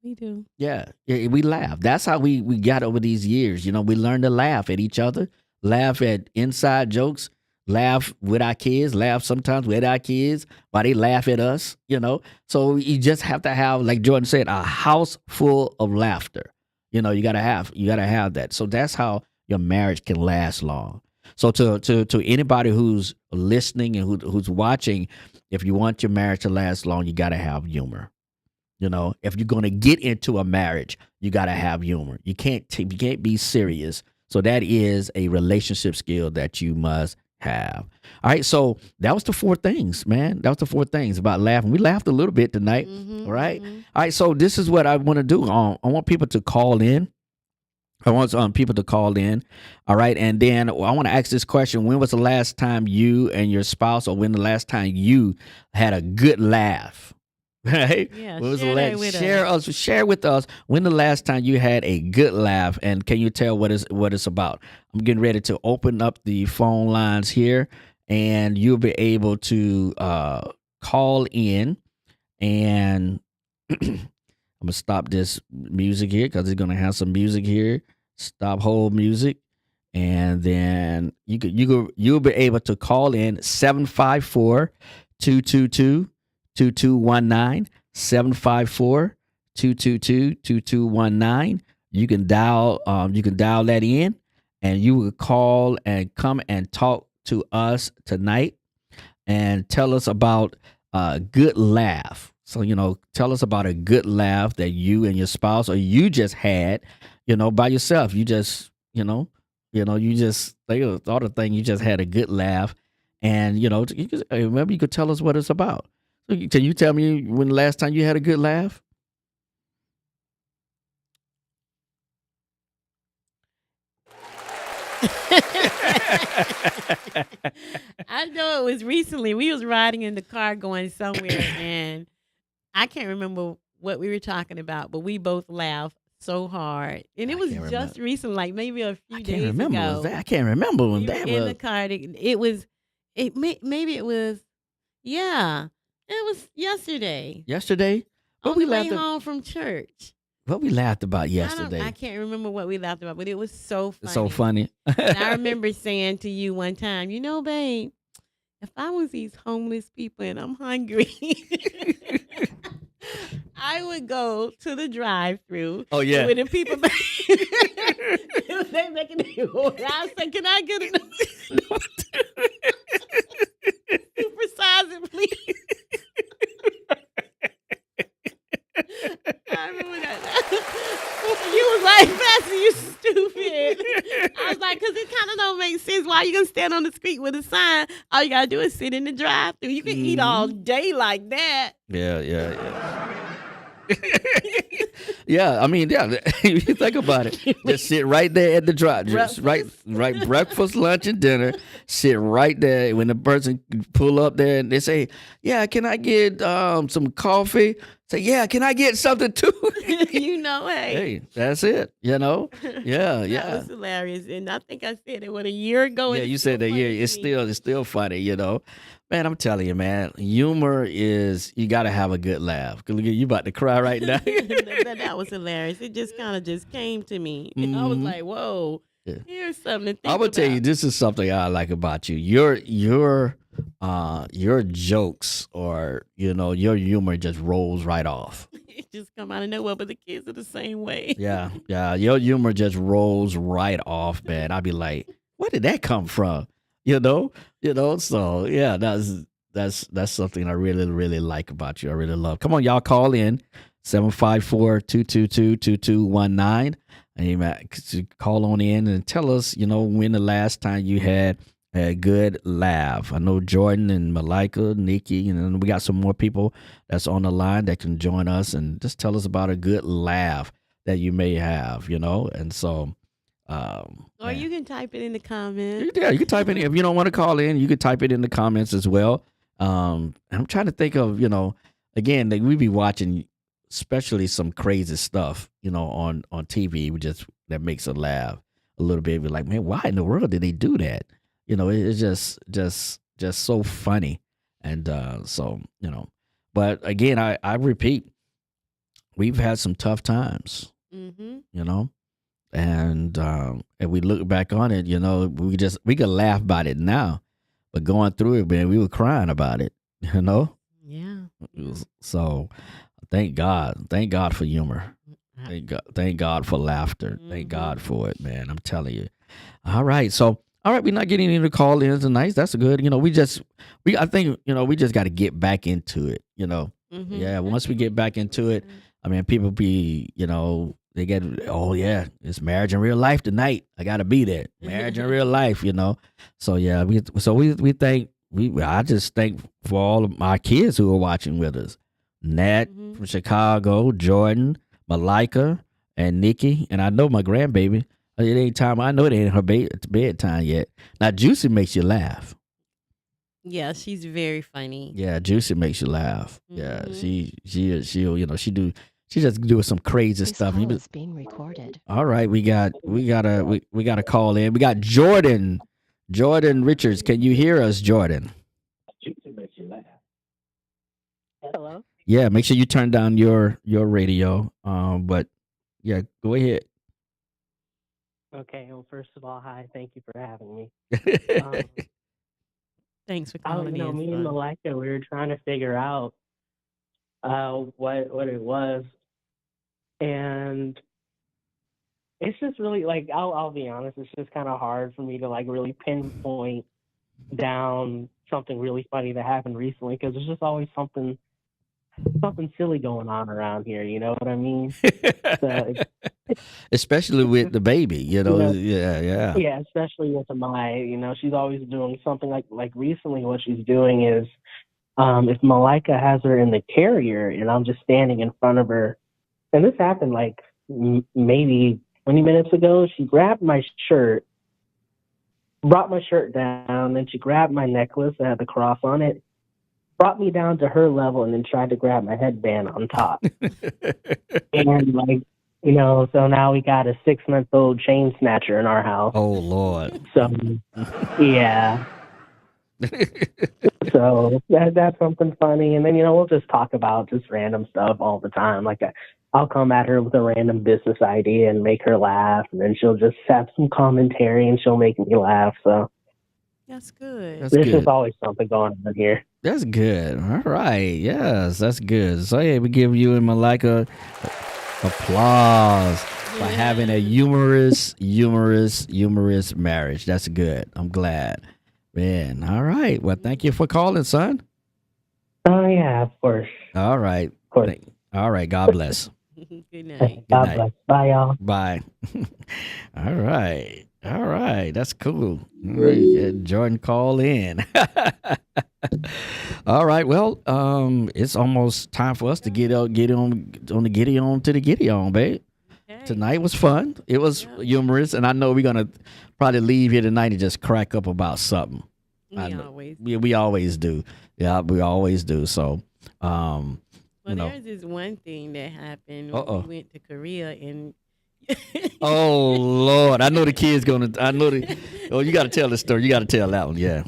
We do. Yeah, we laugh. That's how we got over these years. We learned to laugh at each other, laugh at inside jokes, laugh with our kids, laugh sometimes with our kids while they laugh at us, So you just have to have, like Jordan said, a house full of laughter. You gotta have that. So that's how your marriage can last long. So to anybody who's listening and who's watching, if you want your marriage to last long, you gotta have humor. If you're gonna get into a marriage, you gotta have humor. You can't be serious. So that is a relationship skill that you must have. All right, so that was the 4 things, man. That was the 4 things about laughing. We laughed a little bit tonight, all right? Mm-hmm. All right, so this is what I want to do. I want people to call in. I want people to call in, all right? And then I want to ask this question. When was the last time you and your spouse, or when the last time you had a good laugh? Right? Yeah, share with us when the last time you had a good laugh, and can you tell what it's about? I'm getting ready to open up the phone lines here, and you'll be able to call in, and I'm gonna stop this music here because it's gonna have some music here. Stop hold music, and then you'll be able to call in 754-222-2219, 754-222-2219. You can dial that in, and you will call and come and talk to us tonight and tell us about a good laugh. So, tell us about a good laugh that you and your spouse or you just had, by yourself. You just, you just thought of thing. You just had a good laugh, and remember you could tell us what it's about. So can you tell me when the last time you had a good laugh? I know it was recently. We was riding in the car going somewhere, and I can't remember what we were talking about, but we both laughed so hard, and it was just recent, like maybe a few days ago. I can't remember when that in was. the car. Maybe it was. Yeah, it was yesterday. Yesterday, on the way home from church. What we laughed about yesterday? I can't remember what we laughed about, but it was so funny. So funny. And I remember saying to you one time, babe, if I was these homeless people and I'm hungry, I would go to the drive-through. Oh yeah, with the people. They making the order. I said, "Can I get it? Supersize it, please." I remember that. You was like, "Patsy, you stupid." I was like, "Cause it kind of don't make sense. Why you gonna stand on the street with a sign? All you gotta do is sit in the drive-through. You can eat all day like that." Yeah. Yeah, I mean, yeah. You think about it. Just sit right there at the drive, right. Breakfast, lunch, and dinner. Sit right there. When the person pull up there and they say, "Yeah, can I get some coffee?" Say, "Yeah, can I get something too?" Hey, that's it. Yeah. That was hilarious, and I think I said it a year ago. Yeah, you said that. Yeah, it's still funny. Man, I'm telling you, man, humor is, you got to have a good laugh. Cause look, you about to cry right now. That was hilarious. It just kind of just came to me. And I was like, whoa, here's something to think I would tell you, this is something I like about you. Your jokes, or your humor just rolls right off. It just come out of nowhere, but the kids are the same way. Yeah. Your humor just rolls right off, man. I'd be like, where did that come from? So yeah, that's something I really, really like about you. I really love. Come on, y'all, call in 754-222-2219. Amen. Call on in and tell us, when the last time you had a good laugh. I know Jordan and Malika, Nikki, and we got some more people that's on the line that can join us and just tell us about a good laugh that you may have, and so. Or you can type it in the comments. Yeah, you can type it in. If you don't want to call in, you can type it in the comments as well. I'm trying to think of, again, we be watching, especially some crazy stuff, on TV, that makes us laugh a little bit. We're like, man, why in the world did they do that? It's just so funny, and But again, I repeat, we've had some tough times, And we look back on it, we could laugh about it now, but going through it, man, we were crying about it, Yeah. So thank God for humor. Thank God for laughter. Thank God for it, man. I'm telling you. All right, we're not getting into call-ins tonight. That's good. I think we just got to get back into it. Yeah. Once we get back into it, I mean, people be, they get, oh yeah, it's marriage in real life tonight. I gotta be there. Marriage in real life, So yeah, I just thank for all of my kids who are watching with us. Nat from Chicago, Jordan, Malika, and Nikki, and I know my grandbaby. It ain't time. I know it ain't her bedtime yet. Now Juicy makes you laugh. Yeah, she's very funny. Yeah, Juicy makes you laugh. Yeah, she'll She just doing some crazy stuff. Call is being recorded. All right, we got a call in. We got Jordan Richards. Can you hear us, Jordan? Hello. Yeah, make sure you turn down your radio. But yeah, go ahead. Okay, well, first of all, hi. Thank you for having me. Um, Thanks for I, calling in, me and son. Malika, we were trying to figure out what it was, and it's just really like I'll be honest, it's just kind of hard for me to like really pinpoint down something really funny that happened recently because there's just always something silly going on around here. You know what I mean? So Especially with the baby, you know, yeah. yeah, especially with Amaya, she's always doing something like recently. What she's doing is, if Malika has her in the carrier and I'm just standing in front of her, and this happened like maybe 20 minutes ago, she grabbed my shirt, brought my shirt down, then she grabbed my necklace that had the cross on it, brought me down to her level, and then tried to grab my headband on top. And like, so now we got a 6-month-old chain snatcher in our house. Oh Lord. So yeah. So that's something funny. And then, we'll just talk about just random stuff all the time. Like I'll come at her with a random business idea and make her laugh, and then she'll just have some commentary and she'll make me laugh. So That's good. there's just always something going on here. That's good. All right. Yes, that's good. So yeah, we give you and Malika applause for having a humorous marriage. That's good. I'm glad. Man. All right. Well, thank you for calling, son. Oh yeah, of course. All right. Of course. All right. God bless. Good night. God night. bless. Bye, y'all. Bye. All right. All right. That's cool. All right. Yeah, Jordan, call in. All right. Well, it's almost time for us to get on the Giddy on, babe. Okay. Tonight was fun. It was humorous, and I know we're gonna probably leave here tonight and just crack up about something. We always do. Yeah, we always do. So, well, there's this one thing that happened when we went to Korea and. Oh Lord, I know the kid's gonna. Oh, you got to tell the story. You got to tell that one. Yeah.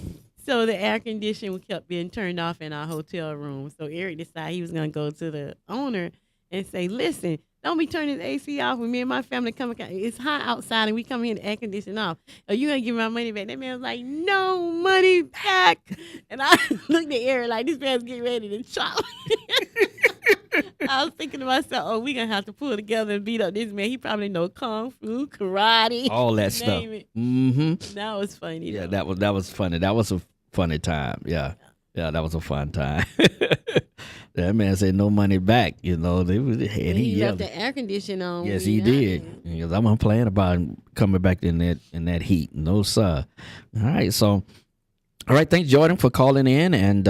So the air conditioning kept being turned off in our hotel room. So Eric decided he was gonna go to the owner and say, "Listen, don't be turning the AC off when me and my family come. It's hot outside and we come in the air conditioning off. Are you gonna give me my money back?" That man was like, "No money back." And I looked at Eric like, this man's getting ready to chop. I was thinking to myself, oh, we gonna have to pull together and beat up this man. He probably know kung fu, karate, all that stuff. Mm-hmm. That was funny. Yeah, that was funny. That was a funny time. Yeah, that was a fun time. That man said no money back. He left the air conditioning on. Yes, he did. Because I'm complaining about coming back in that heat. No sir. All right, so. All right, thanks, Jordan, for calling in. And,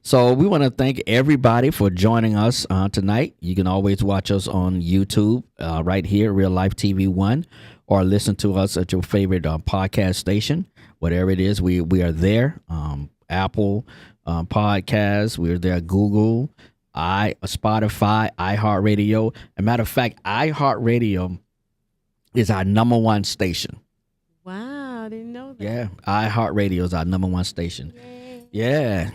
so we want to thank everybody for joining us tonight. You can always watch us on YouTube right here, Real Life TV 1, or listen to us at your favorite podcast station, whatever it is. We are there. Apple Podcasts, we're there. Google, Spotify, iHeartRadio. As a matter of fact, iHeartRadio is our number one station. Wow, I didn't know that. Yeah, iHeartRadio is our number one station. Yay. Yeah,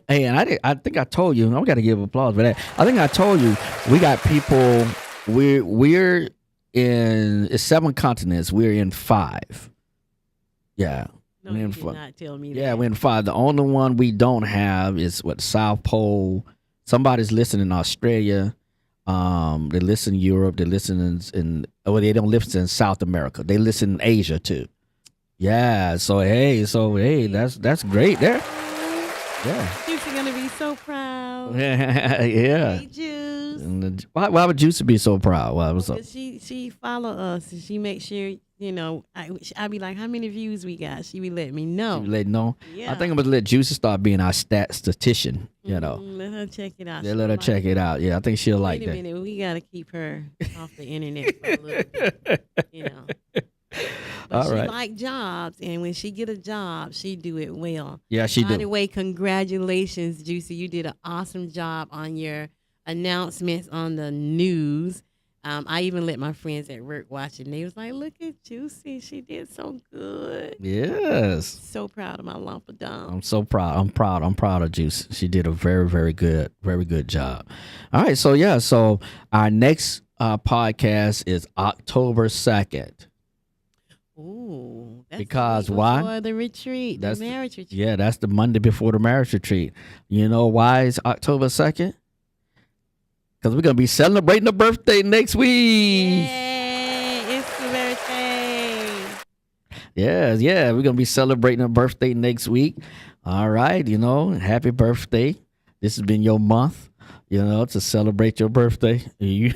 hey, and I think I told you, I got to give applause for that. I think I told you, we got people, we're in 7 continents, we're in 5. Yeah. No, you did not tell me that. Yeah, we're in 5. The only one we don't have is South Pole. Somebody's listening in Australia. They listen in Europe. They listen they don't listen in South America. They listen in Asia too. Yeah. So hey, that's great there. Yeah. Juicy gonna be so proud. Yeah. Hey, Juice. Why would Juicy be so proud? What's up? She follow us and she makes sure I be like, how many views we got? She be letting me know. She let know. Yeah. I think I'm gonna let Juicy start being our statistician. Let her check it out. Let her check it out. Yeah, I think she'll like that. Wait a minute, we gotta keep her off the internet for a little bit. But all she right. like jobs, and when she get a job, she do it well. Yeah, she do. By the way, congratulations, Juicy. You did an awesome job on your announcements on the news. I even let my friends at work watch it, and they was like, look at Juicy. She did so good. Yes. So proud of my lump of dumb. I'm so proud. I'm proud of Juicy. She did a very, very good job. All right. So, so our next podcast is October 2nd. Ooh, that's Because the week why? before the retreat, That's the marriage retreat. Yeah, that's the Monday before the marriage retreat. You know why it's October 2nd? Because we're going to be celebrating a birthday next week. Yay! It's the birthday. Yeah, we're going to be celebrating a birthday next week. All right, happy birthday. This has been your month, to celebrate your birthday. Be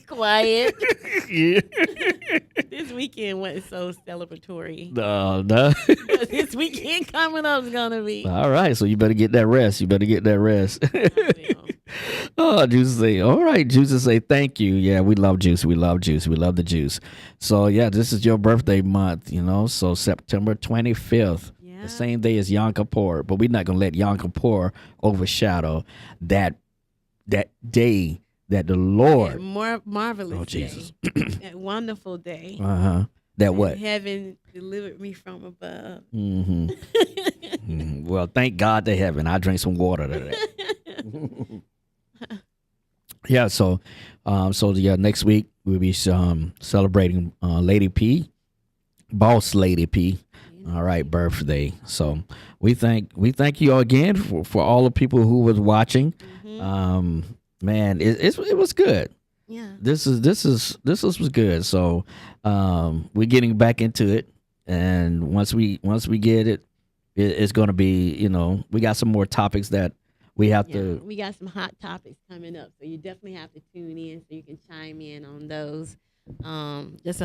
quiet. Yeah. This weekend wasn't so celebratory. No. This weekend coming up is gonna be. All right, so you better get that rest. I will. Oh, Juice say, all right, Juice say, thank you. Yeah, we love Juice. We love the juice. So, yeah, this is your birthday month, so September 25th, the same day as Yom Kippur. But we're not going to let Yom Kippur overshadow that day that the Lord. That more marvelous Oh, Jesus. day. That wonderful day. Uh-huh. That what? Heaven delivered me from above. Mm-hmm. Mm-hmm. Well, thank God to heaven. I drank some water today. Yeah, so next week we'll be celebrating Lady P, Boss Lady P. All right, birthday. So we thank you all again for all the people who was watching. Mm-hmm. Man, it was good. Yeah, this was good. So we're getting back into it, and once we get it, it's going to be we got some more topics that. We got some hot topics coming up, so you definitely have to tune in so you can chime in on those. Just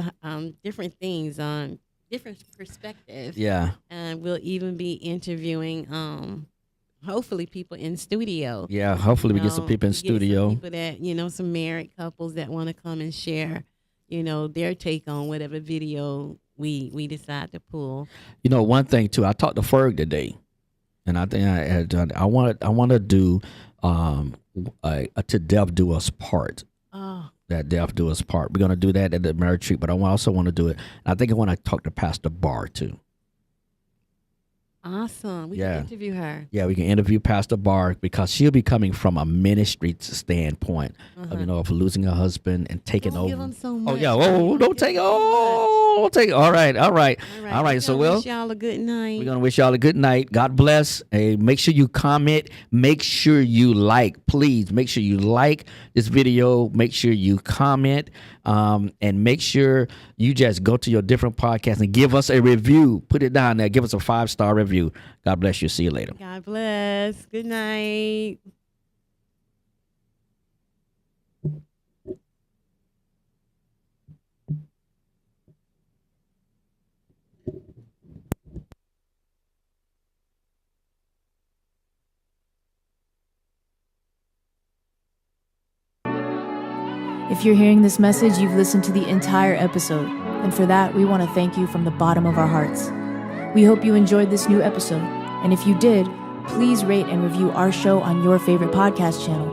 different things on different perspectives. Yeah. And we'll even be interviewing, hopefully, people in studio. Yeah, hopefully we get some people in studio. Some people that, some married couples that want to come and share, their take on whatever video we decide to pull. One thing, too, I talked to Ferg today. And I think I want to do to death do us part. Oh. That death do us part. We're gonna do that at the marriage retreat, but I also want to do it. I think I want to talk to Pastor Barr too. Awesome. We can interview her. Yeah, we can interview Pastor Barr because she'll be coming from a ministry standpoint of losing her husband and taking over. Give them so much. Oh yeah. Oh, don't take. Oh, take. All right. So wish y'all a good night. We're gonna wish y'all a good night. God bless. Hey, make sure you comment. Make sure you like. Please make sure you like this video. Make sure you comment. And make sure you just go to your different podcasts and give us a review. Put it down there. Give us a 5-star review. God bless you. See you later. God bless. Good night. If you're hearing this message, you've listened to the entire episode, and for that, we want to thank you from the bottom of our hearts. We hope you enjoyed this new episode, and if you did, please rate and review our show on your favorite podcast channel.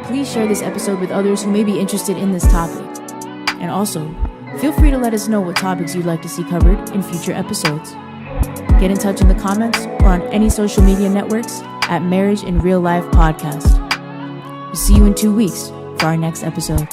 Please share this episode with others who may be interested in this topic. And also, feel free to let us know what topics you'd like to see covered in future episodes. Get in touch in the comments or on any social media networks at Marriage in Real Life Podcast. We'll see you in 2 weeks for our next episode.